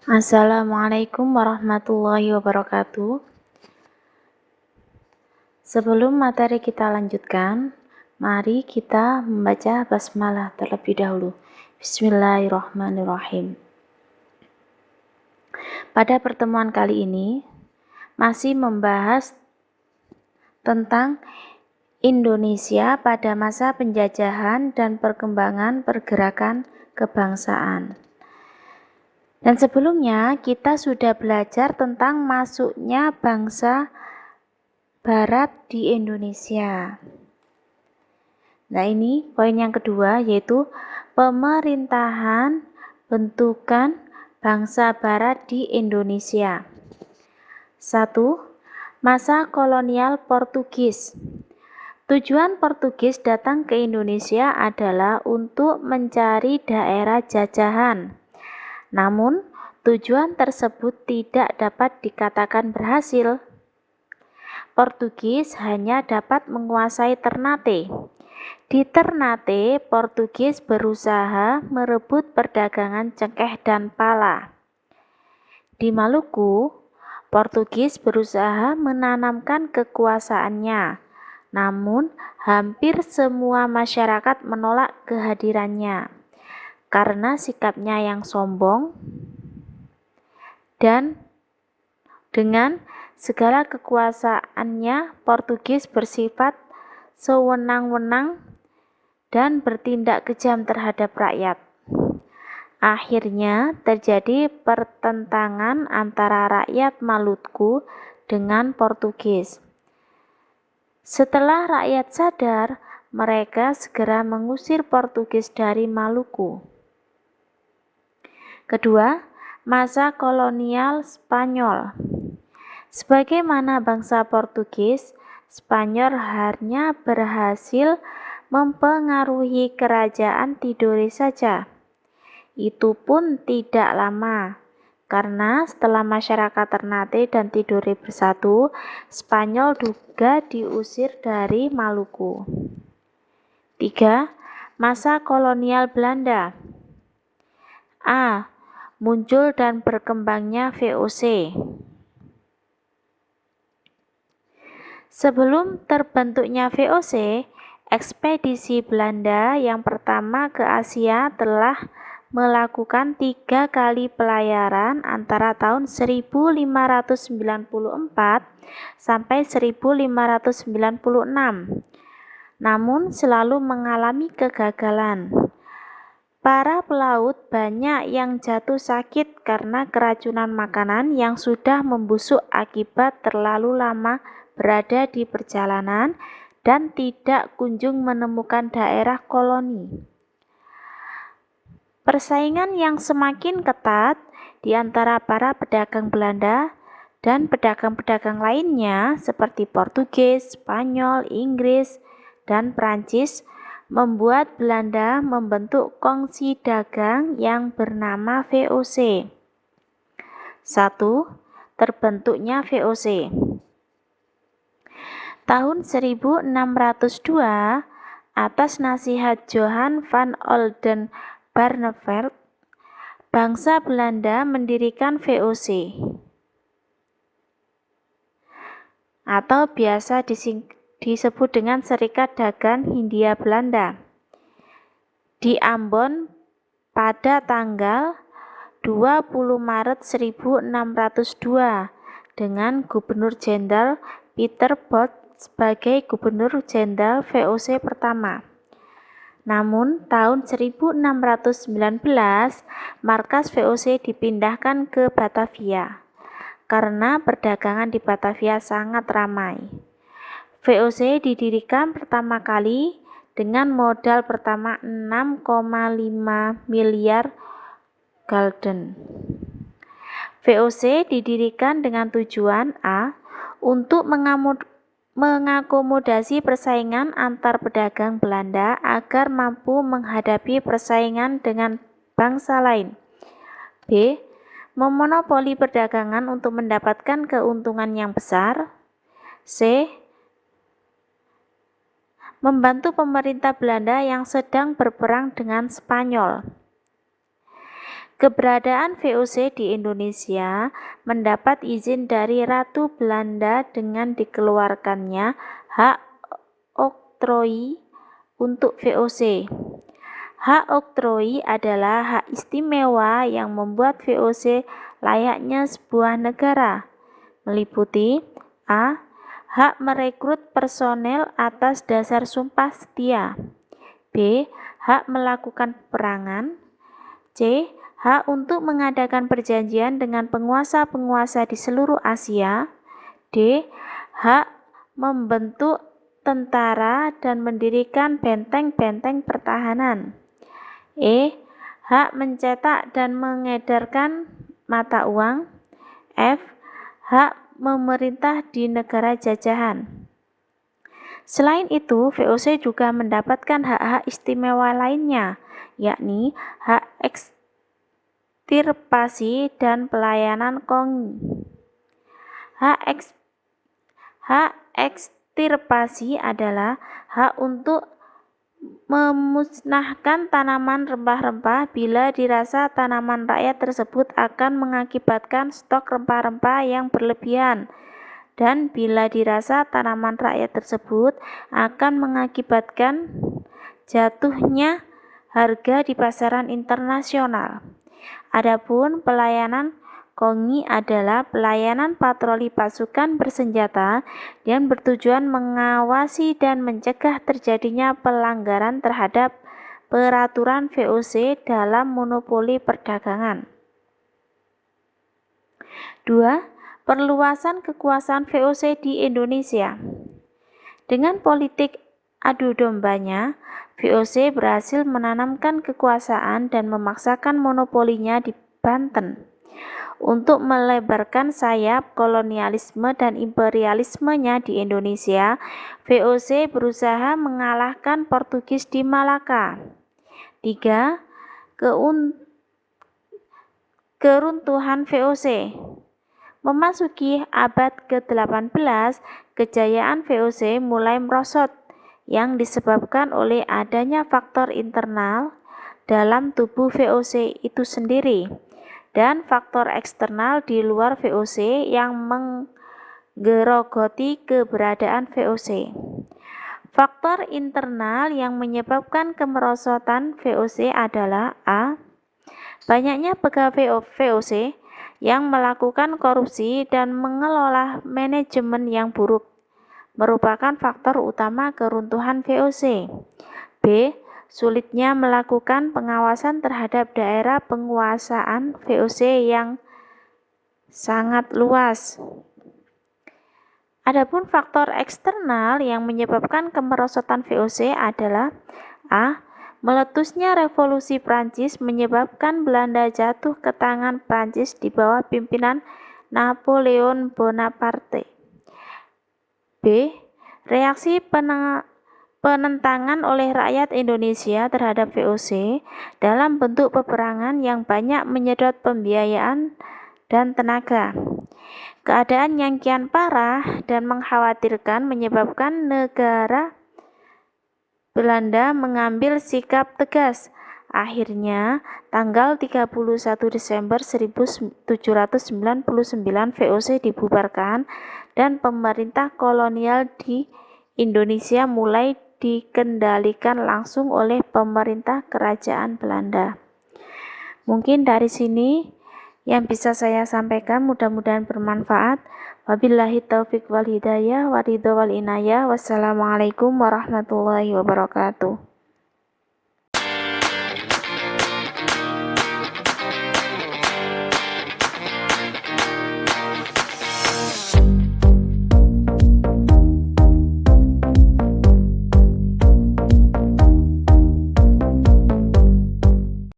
Assalamualaikum warahmatullahi wabarakatuh. Sebelum materi kita lanjutkan, mari kita membaca basmalah terlebih dahulu. Bismillahirrahmanirrahim. Pada pertemuan kali ini, masih membahas tentang Indonesia pada masa penjajahan dan perkembangan pergerakan kebangsaan. Dan sebelumnya kita sudah belajar tentang masuknya bangsa Barat di Indonesia. Nah, ini poin yang kedua, yaitu pemerintahan bentukan bangsa Barat di Indonesia. 1. Masa kolonial Portugis. Tujuan Portugis datang ke Indonesia adalah untuk mencari daerah jajahan. Namun, tujuan tersebut tidak dapat dikatakan berhasil. Portugis hanya dapat menguasai Ternate. Di Ternate, Portugis berusaha merebut perdagangan cengkeh dan pala. Di Maluku, Portugis berusaha menanamkan kekuasaannya, namun hampir semua masyarakat menolak kehadirannya karena sikapnya yang sombong dan dengan segala kekuasaannya, Portugis bersifat sewenang-wenang dan bertindak kejam terhadap rakyat. Akhirnya terjadi pertentangan antara rakyat Maluku dengan Portugis. Setelah rakyat sadar, mereka segera mengusir Portugis dari Maluku. Kedua, masa kolonial Spanyol. Sebagaimana bangsa Portugis, Spanyol hanya berhasil mempengaruhi kerajaan Tidore saja. Itu pun tidak lama, karena setelah masyarakat Ternate dan Tidore bersatu, Spanyol juga diusir dari Maluku. 3. Masa kolonial Belanda. A. Muncul dan berkembangnya VOC. Sebelum terbentuknya VOC, ekspedisi Belanda yang pertama ke Asia telah melakukan 3 kali pelayaran antara tahun 1594 sampai 1596, namun selalu mengalami kegagalan. Para pelaut banyak yang jatuh sakit karena keracunan makanan yang sudah membusuk akibat terlalu lama berada di perjalanan dan tidak kunjung menemukan daerah koloni. Persaingan yang semakin ketat di antara para pedagang Belanda dan pedagang-pedagang lainnya seperti Portugis, Spanyol, Inggris, dan Prancis membuat Belanda membentuk kongsi dagang yang bernama VOC. 1. Terbentuknya VOC. Tahun 1602, atas nasihat Johan van Oldenbarnevelt, bangsa Belanda mendirikan VOC, atau biasa disebut dengan Serikat Dagang Hindia Belanda, di Ambon pada tanggal 20 Maret 1602 dengan Gubernur Jenderal Peter Both sebagai Gubernur Jenderal VOC pertama. Namun tahun 1619 markas VOC dipindahkan ke Batavia karena perdagangan di Batavia sangat ramai. VOC didirikan pertama kali dengan modal pertama 6,5 miliar gulden. VOC didirikan dengan tujuan A. Untuk mengakomodasi persaingan antar pedagang Belanda agar mampu menghadapi persaingan dengan bangsa lain. B. Memonopoli perdagangan untuk mendapatkan keuntungan yang besar. C. Membantu pemerintah Belanda yang sedang berperang dengan Spanyol. Keberadaan VOC di Indonesia mendapat izin dari Ratu Belanda dengan dikeluarkannya hak oktroi untuk VOC. Hak oktroi adalah hak istimewa yang membuat VOC layaknya sebuah negara, meliputi a. Hak merekrut personel atas dasar sumpah setia, b. Hak melakukan peperangan, c. Hak untuk mengadakan perjanjian dengan penguasa-penguasa di seluruh Asia, d. Hak membentuk tentara dan mendirikan benteng-benteng pertahanan, e. Hak mencetak dan mengedarkan mata uang, f. Hak memerintah di negara jajahan. Selain itu, VOC juga mendapatkan hak-hak istimewa lainnya, yakni hak ekstirpasi dan pelayanan kongi. Hak ekstirpasi adalah hak untuk memusnahkan tanaman rempah-rempah bila dirasa tanaman rakyat tersebut akan mengakibatkan stok rempah-rempah yang berlebihan, dan bila dirasa tanaman rakyat tersebut akan mengakibatkan jatuhnya harga di pasaran internasional. Adapun pelayanan kongi adalah pelayanan patroli pasukan bersenjata yang bertujuan mengawasi dan mencegah terjadinya pelanggaran terhadap peraturan VOC dalam monopoli perdagangan. 2. Perluasan kekuasaan VOC di Indonesia. Dengan politik adu dombanya, VOC berhasil menanamkan kekuasaan dan memaksakan monopolinya di Banten. Untuk melebarkan sayap kolonialisme dan imperialismenya di Indonesia, VOC berusaha mengalahkan Portugis di Malaka. 3. Keruntuhan VOC. Memasuki abad ke-18, kejayaan VOC mulai merosot yang disebabkan oleh adanya faktor internal dalam tubuh VOC itu sendiri dan faktor eksternal di luar VOC yang menggerogoti keberadaan VOC. Faktor internal yang menyebabkan kemerosotan VOC adalah a. Banyaknya pegawai VOC yang melakukan korupsi dan mengelola manajemen yang buruk merupakan faktor utama keruntuhan VOC. B. Sulitnya melakukan pengawasan terhadap daerah penguasaan VOC yang sangat luas. Adapun faktor eksternal yang menyebabkan kemerosotan VOC adalah a. Meletusnya revolusi Prancis menyebabkan Belanda jatuh ke tangan Prancis di bawah pimpinan Napoleon Bonaparte. B. Reaksi penentangan oleh rakyat Indonesia terhadap VOC dalam bentuk peperangan yang banyak menyedot pembiayaan dan tenaga. Keadaan yang kian parah dan mengkhawatirkan menyebabkan negara Belanda mengambil sikap tegas. Akhirnya, tanggal 31 Desember 1799 VOC dibubarkan dan pemerintah kolonial di Indonesia mulai dikendalikan langsung oleh pemerintah kerajaan Belanda. Mungkin dari sini yang bisa saya sampaikan, mudah-mudahan bermanfaat. Wabillahi taufiq wal hidayah, waridho wal inayah. Wassalamualaikum warahmatullahi wabarakatuh.